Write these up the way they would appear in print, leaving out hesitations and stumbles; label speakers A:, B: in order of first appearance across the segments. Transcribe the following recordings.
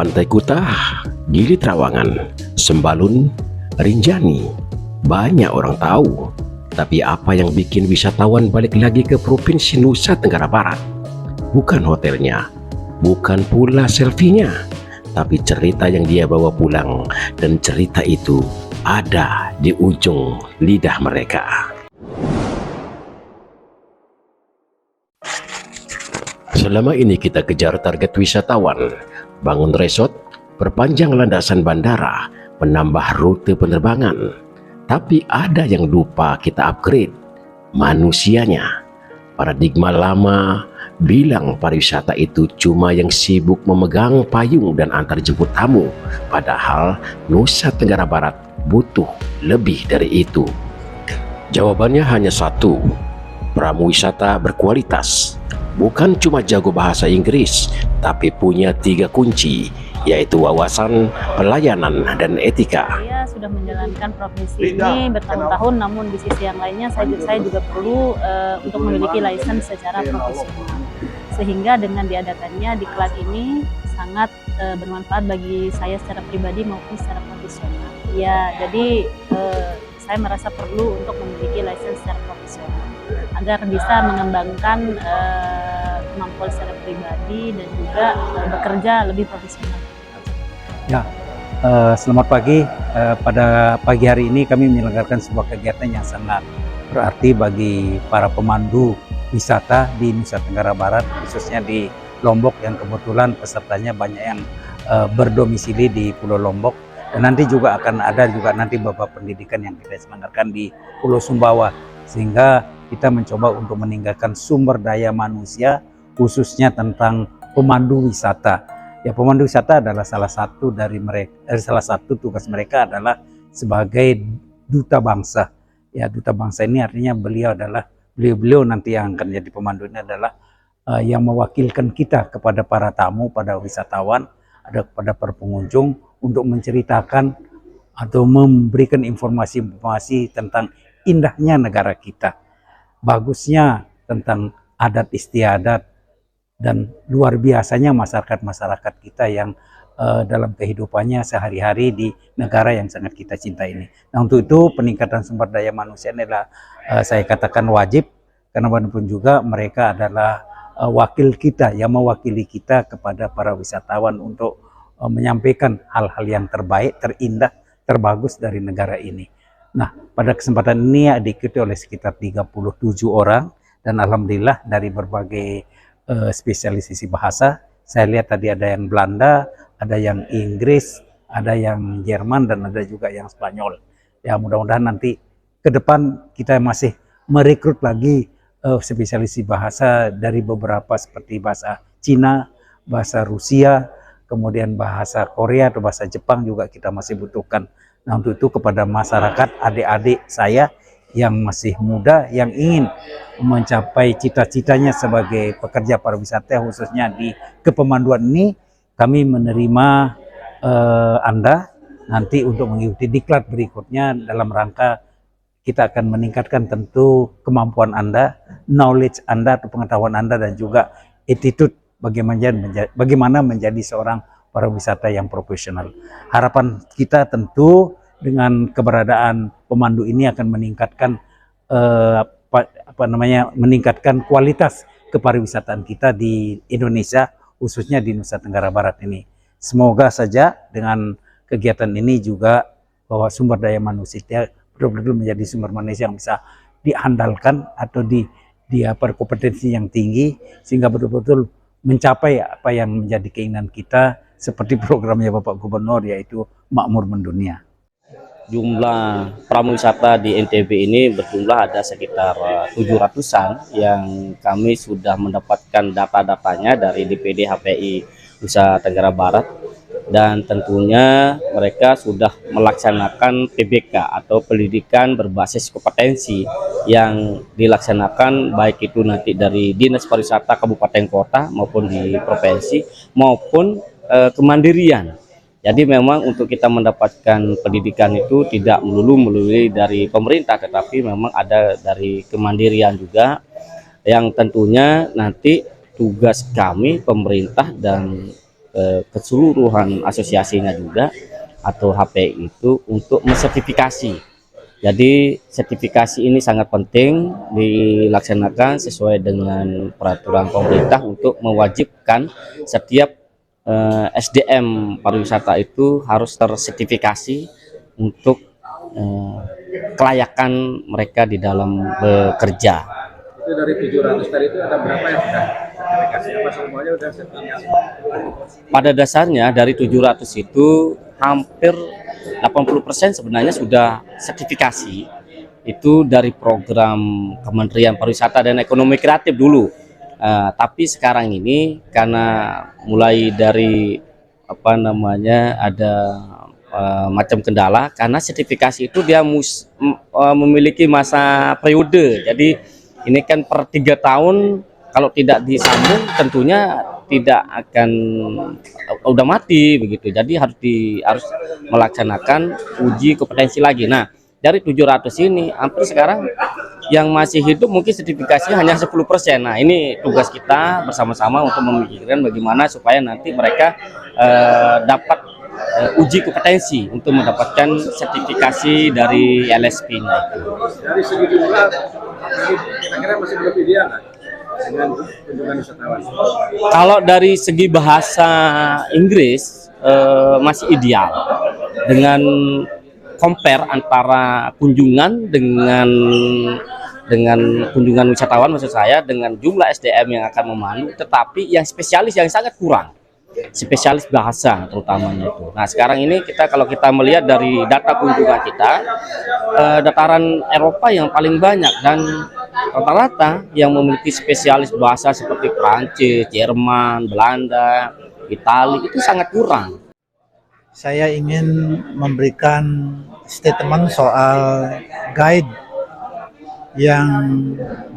A: Pantai Kuta, Gili Trawangan, Sembalun, Rinjani, banyak orang tahu. Tapi apa yang bikin wisatawan balik lagi ke Provinsi Nusa Tenggara Barat? Bukan hotelnya, bukan pula selfie-nya, tapi cerita yang dia bawa pulang, dan cerita itu ada di ujung lidah mereka. Selama ini kita kejar target wisatawan, bangun resort, perpanjang landasan bandara, menambah rute penerbangan. Tapi ada yang lupa kita upgrade, manusianya. Paradigma lama bilang pariwisata itu cuma yang sibuk memegang payung dan antar jemput tamu. Padahal Nusa Tenggara Barat butuh lebih dari itu. Jawabannya hanya satu, pramuwisata berkualitas. Bukan cuma jago bahasa Inggris, tapi punya 3 kunci, yaitu wawasan, pelayanan, dan etika.
B: Saya sudah menjalankan profesi ini bertahun-tahun, namun di sisi yang lainnya saya juga perlu untuk memiliki lisensi secara profesional. Sehingga dengan diadakannya diklat ini sangat bermanfaat bagi saya secara pribadi maupun secara profesional. Ya, jadi saya merasa perlu untuk memiliki lisensi secara profesional agar bisa mengembangkan kemampuan secara pribadi dan juga bekerja lebih profesional.
C: Ya, selamat pagi. Pada pagi hari ini kami menyelenggarakan sebuah kegiatan yang sangat berarti bagi para pemandu wisata di Nusa Tenggara Barat, khususnya di Lombok yang kebetulan pesertanya banyak yang berdomisili di Pulau Lombok. Dan nanti juga akan ada nanti beberapa pendidikan yang kita selenggarakan di Pulau Sumbawa, sehingga kita mencoba untuk meningkatkan sumber daya manusia khususnya tentang pemandu wisata. Ya, pemandu wisata adalah salah satu tugas mereka adalah sebagai duta bangsa. Ya, duta bangsa ini artinya beliau nanti yang akan jadi pemandu ini adalah yang mewakilkan kita kepada para tamu, pada wisatawan, kepada para pengunjung untuk menceritakan atau memberikan informasi-informasi tentang indahnya negara kita, bagusnya tentang adat istiadat, dan luar biasanya masyarakat kita yang dalam kehidupannya sehari-hari di negara yang sangat kita cinta ini. Nah, untuk itu peningkatan sumber daya manusia ini adalah saya katakan wajib, karena bagaimanapun juga mereka adalah wakil kita yang mewakili kita kepada para wisatawan untuk menyampaikan hal-hal yang terbaik, terindah, terbagus dari negara ini. Nah, pada kesempatan ini diikuti oleh sekitar 37 orang, dan alhamdulillah dari berbagai spesialisasi bahasa. Saya lihat tadi ada yang Belanda, ada yang Inggris, ada yang Jerman, dan ada juga yang Spanyol. Ya, mudah-mudahan nanti ke depan kita masih merekrut lagi spesialisasi bahasa dari beberapa seperti bahasa Cina, bahasa Rusia, kemudian bahasa Korea atau bahasa Jepang juga kita masih butuhkan. Nah, untuk itu kepada masyarakat, adik-adik saya yang masih muda, yang ingin mencapai cita-citanya sebagai pekerja pariwisata khususnya di kepemanduan ini, kami menerima Anda nanti untuk mengikuti diklat berikutnya dalam rangka kita akan meningkatkan tentu kemampuan Anda, knowledge Anda atau pengetahuan Anda, dan juga attitude bagaimana menjadi seorang pariwisata yang profesional. Harapan kita tentu dengan keberadaan pemandu ini akan meningkatkan meningkatkan kualitas kepariwisataan kita di Indonesia, khususnya di Nusa Tenggara Barat ini. Semoga saja dengan kegiatan ini juga bahwa sumber daya manusia betul-betul menjadi sumber manusia yang bisa diandalkan atau kompetensi yang tinggi, sehingga betul-betul mencapai apa yang menjadi keinginan kita seperti programnya Bapak Gubernur, yaitu makmur mendunia.
D: Jumlah pramuwisata di NTB ini berjumlah ada sekitar 700-an yang kami sudah mendapatkan data-datanya dari DPD HPI Nusa Tenggara Barat, dan tentunya mereka sudah melaksanakan PBK atau pendidikan berbasis kompetensi yang dilaksanakan baik itu nanti dari Dinas Pariwisata Kabupaten Kota maupun di provinsi maupun kemandirian. Jadi memang untuk kita mendapatkan pendidikan itu tidak melulu melalui dari pemerintah, tetapi memang ada dari kemandirian juga, yang tentunya nanti tugas kami pemerintah dan keseluruhan asosiasinya juga atau HPI itu untuk mensertifikasi. Jadi sertifikasi ini sangat penting dilaksanakan sesuai dengan peraturan pemerintah untuk mewajibkan setiap SDM pariwisata itu harus tersertifikasi untuk kelayakan mereka di dalam bekerja.
E: Itu dari 700 tadi itu ada berapa yang sudah sertifikasi, apa semuanya sudah sertifikasi?
D: Pada dasarnya dari 700 itu hampir 80% sebenarnya sudah sertifikasi. Itu dari program Kementerian Pariwisata dan Ekonomi Kreatif dulu. Tapi sekarang ini karena mulai dari ada macam kendala, karena sertifikasi itu dia memiliki masa periode. Jadi ini kan per 3 tahun, kalau tidak disambung tentunya tidak akan udah mati begitu. Jadi harus melaksanakan uji kompetensi lagi. Nah, dari 700 ini hampir sekarang yang masih hidup mungkin sertifikasinya hanya 10%. Nah, ini tugas kita bersama-sama untuk memikirkan bagaimana supaya nanti mereka dapat uji kompetensi untuk mendapatkan sertifikasi dari LSP-nya.
E: Dari segi jumlah, kira-kira masih belum ideal nggak dengan kunjungan wisatawan?
D: Kalau dari segi bahasa Inggris masih ideal dengan compare antara kunjungan dengan kunjungan wisatawan, maksud saya dengan jumlah SDM yang akan memandu, tetapi yang spesialis yang sangat kurang, spesialis bahasa terutamanya itu. Nah, sekarang ini kalau kita melihat dari data kunjungan kita, dataran Eropa yang paling banyak, dan rata-rata yang memiliki spesialis bahasa seperti Prancis, Jerman, Belanda, Italia itu sangat kurang.
F: Saya ingin memberikan statement soal guide yang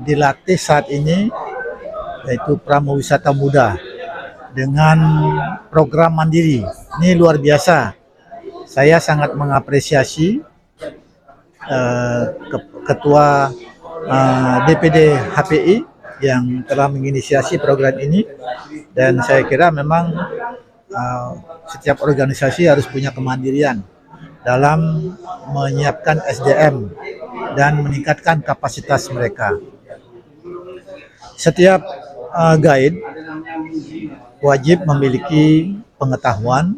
F: dilatih saat ini, yaitu Pramuwisata Muda dengan program mandiri. Ini luar biasa. Saya sangat mengapresiasi Ketua DPD HPI yang telah menginisiasi program ini, dan saya kira memang setiap organisasi harus punya kemandirian dalam menyiapkan SDM dan meningkatkan kapasitas mereka. Setiap guide wajib memiliki pengetahuan,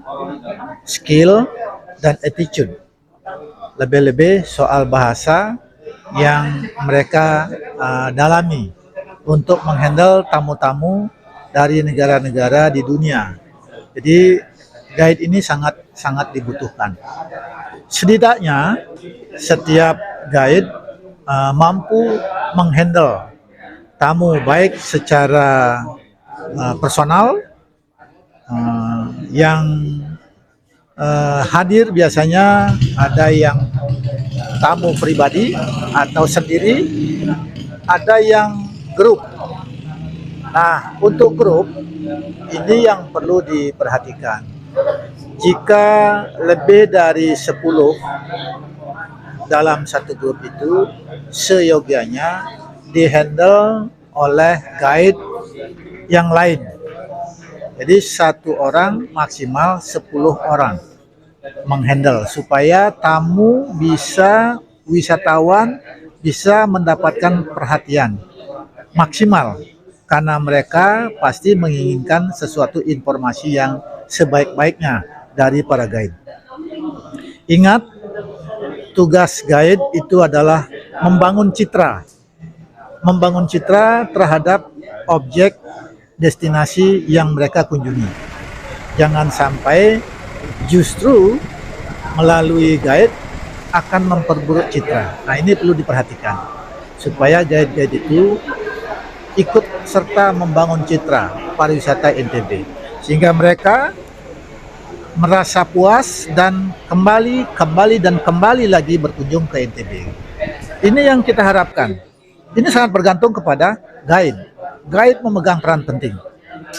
F: skill, dan attitude. Lebih-lebih soal bahasa yang mereka dalami untuk menghandle tamu-tamu dari negara-negara di dunia. Jadi guide ini sangat dibutuhkan. Setidaknya setiap guide mampu menghandle tamu baik secara personal yang hadir, biasanya ada yang tamu pribadi atau sendiri, ada yang grup. Nah, untuk grup ini yang perlu diperhatikan. Jika lebih dari 10 dalam satu grup itu, seyogianya dihandle oleh guide yang lain. Jadi satu orang maksimal 10 orang menghandle, supaya tamu wisatawan bisa mendapatkan perhatian maksimal, karena mereka pasti menginginkan sesuatu informasi yang sebaik-baiknya dari para guide. Ingat, tugas guide itu adalah membangun citra terhadap objek destinasi yang mereka kunjungi. Jangan sampai justru melalui guide akan memperburuk citra. Nah, ini perlu diperhatikan supaya guide-guide itu ikut serta membangun citra pariwisata NTB, sehingga mereka merasa puas dan kembali lagi berkunjung ke NTB. Ini yang kita harapkan. Ini sangat bergantung kepada guide. Guide memegang peran penting.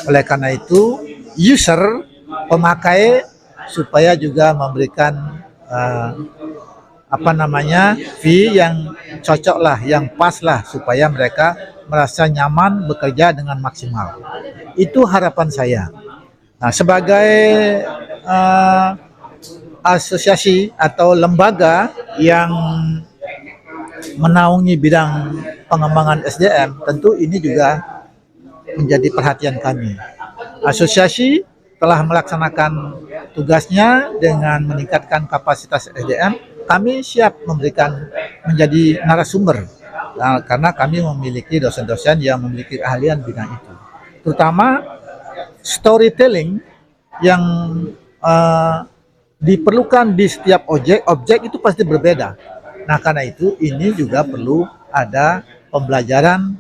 F: Oleh karena itu, user, pemakai, supaya juga memberikan fee yang cocok lah, yang pas lah, supaya mereka merasa nyaman bekerja dengan maksimal. Itu harapan saya. Nah, sebagai asosiasi atau lembaga yang menaungi bidang pengembangan SDM, tentu ini juga menjadi perhatian kami. Asosiasi telah melaksanakan tugasnya dengan meningkatkan kapasitas SDM. Kami siap memberikan menjadi narasumber, karena kami memiliki dosen-dosen yang memiliki keahlian bidang itu. Terutama storytelling yang diperlukan di setiap objek itu pasti berbeda. Nah, karena itu ini juga perlu ada pembelajaran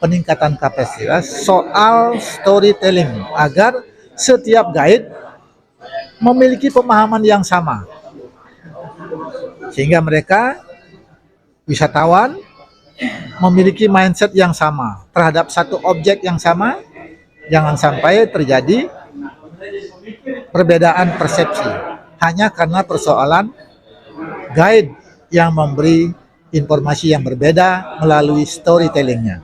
F: peningkatan kapasitas soal storytelling agar setiap guide memiliki pemahaman yang sama, sehingga mereka wisatawan memiliki mindset yang sama terhadap satu objek yang sama. Jangan sampai terjadi perbedaan persepsi hanya karena persoalan guide yang memberi informasi yang berbeda melalui storytellingnya.